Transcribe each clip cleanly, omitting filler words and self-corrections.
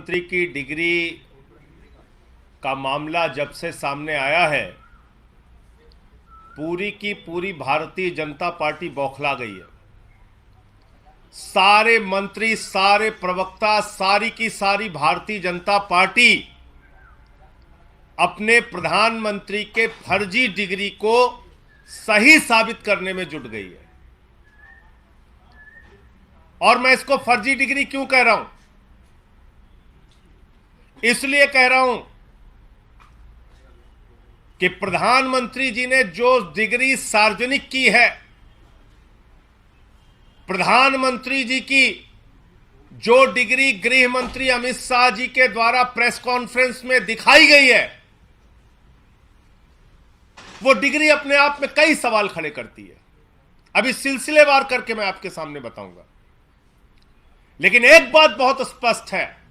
मंत्री की डिग्री का मामला जब से सामने आया है, पूरी की पूरी भारतीय जनता पार्टी बौखला गई है। सारे मंत्री, सारे प्रवक्ता, सारी की सारी भारतीय जनता पार्टी अपने प्रधानमंत्री के फर्जी डिग्री को सही साबित करने में जुट गई है। और मैं इसको फर्जी डिग्री क्यों कह रहा हूं? इसलिए कह रहा हूं कि प्रधानमंत्री जी ने जो डिग्री सार्वजनिक की है, प्रधानमंत्री जी की जो डिग्री गृह मंत्री अमित शाह जी के द्वारा प्रेस कॉन्फ्रेंस में दिखाई गई है, वो डिग्री अपने आप में कई सवाल खड़े करती है। अभी सिलसिलेवार करके मैं आपके सामने बताऊंगा। लेकिन एक बात बहुत स्पष्ट है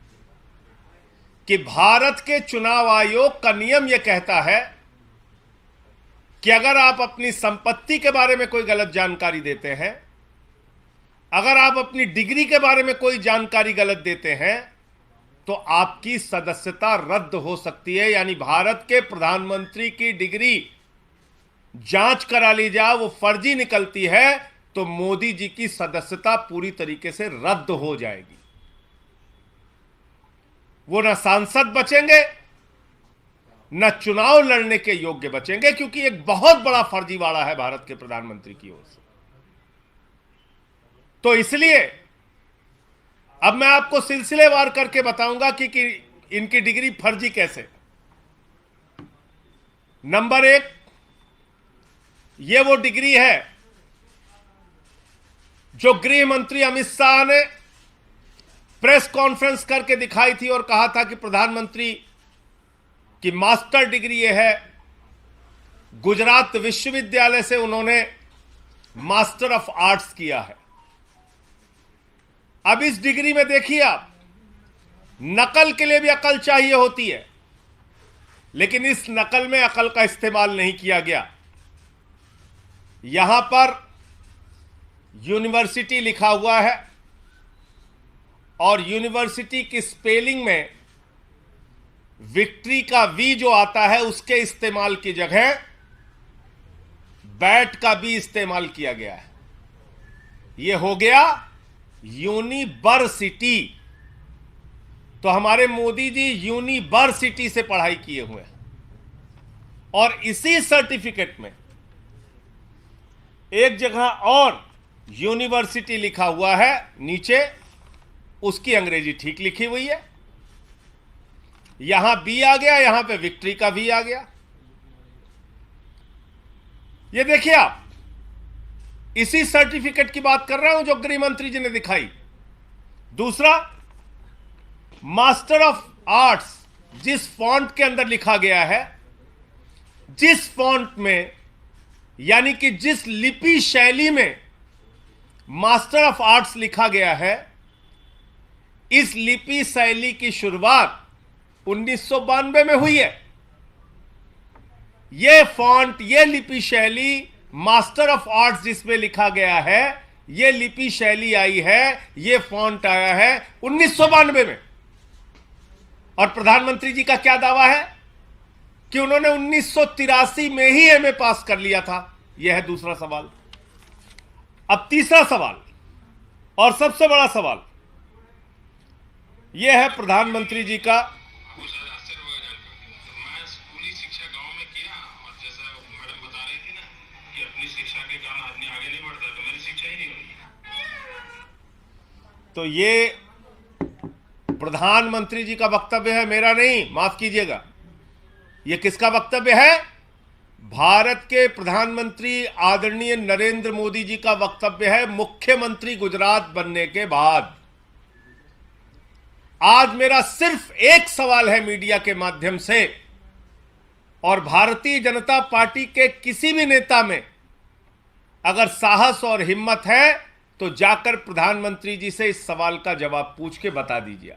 कि भारत के चुनाव आयोग का नियम यह कहता है कि अगर आप अपनी संपत्ति के बारे में कोई गलत जानकारी देते हैं, अगर आप अपनी डिग्री के बारे में कोई जानकारी गलत देते हैं, तो आपकी सदस्यता रद्द हो सकती है। यानी भारत के प्रधानमंत्री की डिग्री जांच करा ली जाए, वो फर्जी निकलती है, तो मोदी जी की सदस्यता पूरी तरीके से रद्द हो जाएगी। वो न सांसद बचेंगे, न चुनाव लड़ने के योग्य बचेंगे, क्योंकि एक बहुत बड़ा फर्जीवाड़ा है भारत के प्रधानमंत्री की ओर से। तो इसलिए अब मैं आपको सिलसिलेवार करके बताऊंगा कि इनकी डिग्री फर्जी कैसे। नंबर एक, ये वो डिग्री है जो गृह मंत्री अमित शाह ने प्रेस कॉन्फ्रेंस करके दिखाई थी और कहा था कि प्रधानमंत्री की मास्टर डिग्री ये है। गुजरात विश्वविद्यालय से उन्होंने मास्टर ऑफ आर्ट्स किया है। अब इस डिग्री में देखिए आप, नकल के लिए भी अकल चाहिए होती है, लेकिन इस नकल में अकल का इस्तेमाल नहीं किया गया। यहां पर यूनिवर्सिटी लिखा हुआ है और यूनिवर्सिटी की स्पेलिंग में विक्ट्री का वी जो आता है, उसके इस्तेमाल की जगह बैट का बी इस्तेमाल किया गया है। यह हो गया यूनिवर्सिटी। तो हमारे मोदी जी यूनिवर्सिटी से पढ़ाई किए हुए हैं और इसी सर्टिफिकेट में एक जगह और यूनिवर्सिटी लिखा हुआ है, नीचे उसकी अंग्रेजी ठीक लिखी हुई है। यहां बी आ गया, यहां पे विक्ट्री का वी आ गया। ये देखिए आप, इसी सर्टिफिकेट की बात कर रहा हूं जो गृह मंत्री जी ने दिखाई। दूसरा, मास्टर ऑफ आर्ट्स जिस फॉन्ट के अंदर लिखा गया है, जिस फॉन्ट में, यानी कि जिस लिपि शैली में मास्टर ऑफ आर्ट्स लिखा गया है, इस लिपि शैली की शुरुआत 1992 में हुई है। यह फॉन्ट, यह लिपि शैली, मास्टर ऑफ आर्ट्स जिसमें लिखा गया है, यह लिपि शैली आई है, यह फॉन्ट आया है 1992 में। और प्रधानमंत्री जी का क्या दावा है कि उन्होंने 1983 में ही एमए पास कर लिया था। यह है दूसरा सवाल। अब तीसरा सवाल और सबसे बड़ा सवाल यह है प्रधानमंत्री जी का। तो ये प्रधानमंत्री जी का वक्तव्य है, मेरा नहीं, माफ कीजिएगा। यह किसका वक्तव्य है? भारत के प्रधानमंत्री आदरणीय नरेंद्र मोदी जी का वक्तव्य है, मुख्यमंत्री गुजरात बनने के बाद। आज मेरा सिर्फ एक सवाल है मीडिया के माध्यम से, और भारतीय जनता पार्टी के किसी भी नेता में अगर साहस और हिम्मत है तो जाकर प्रधानमंत्री जी से इस सवाल का जवाब पूछ के बता दीजिए।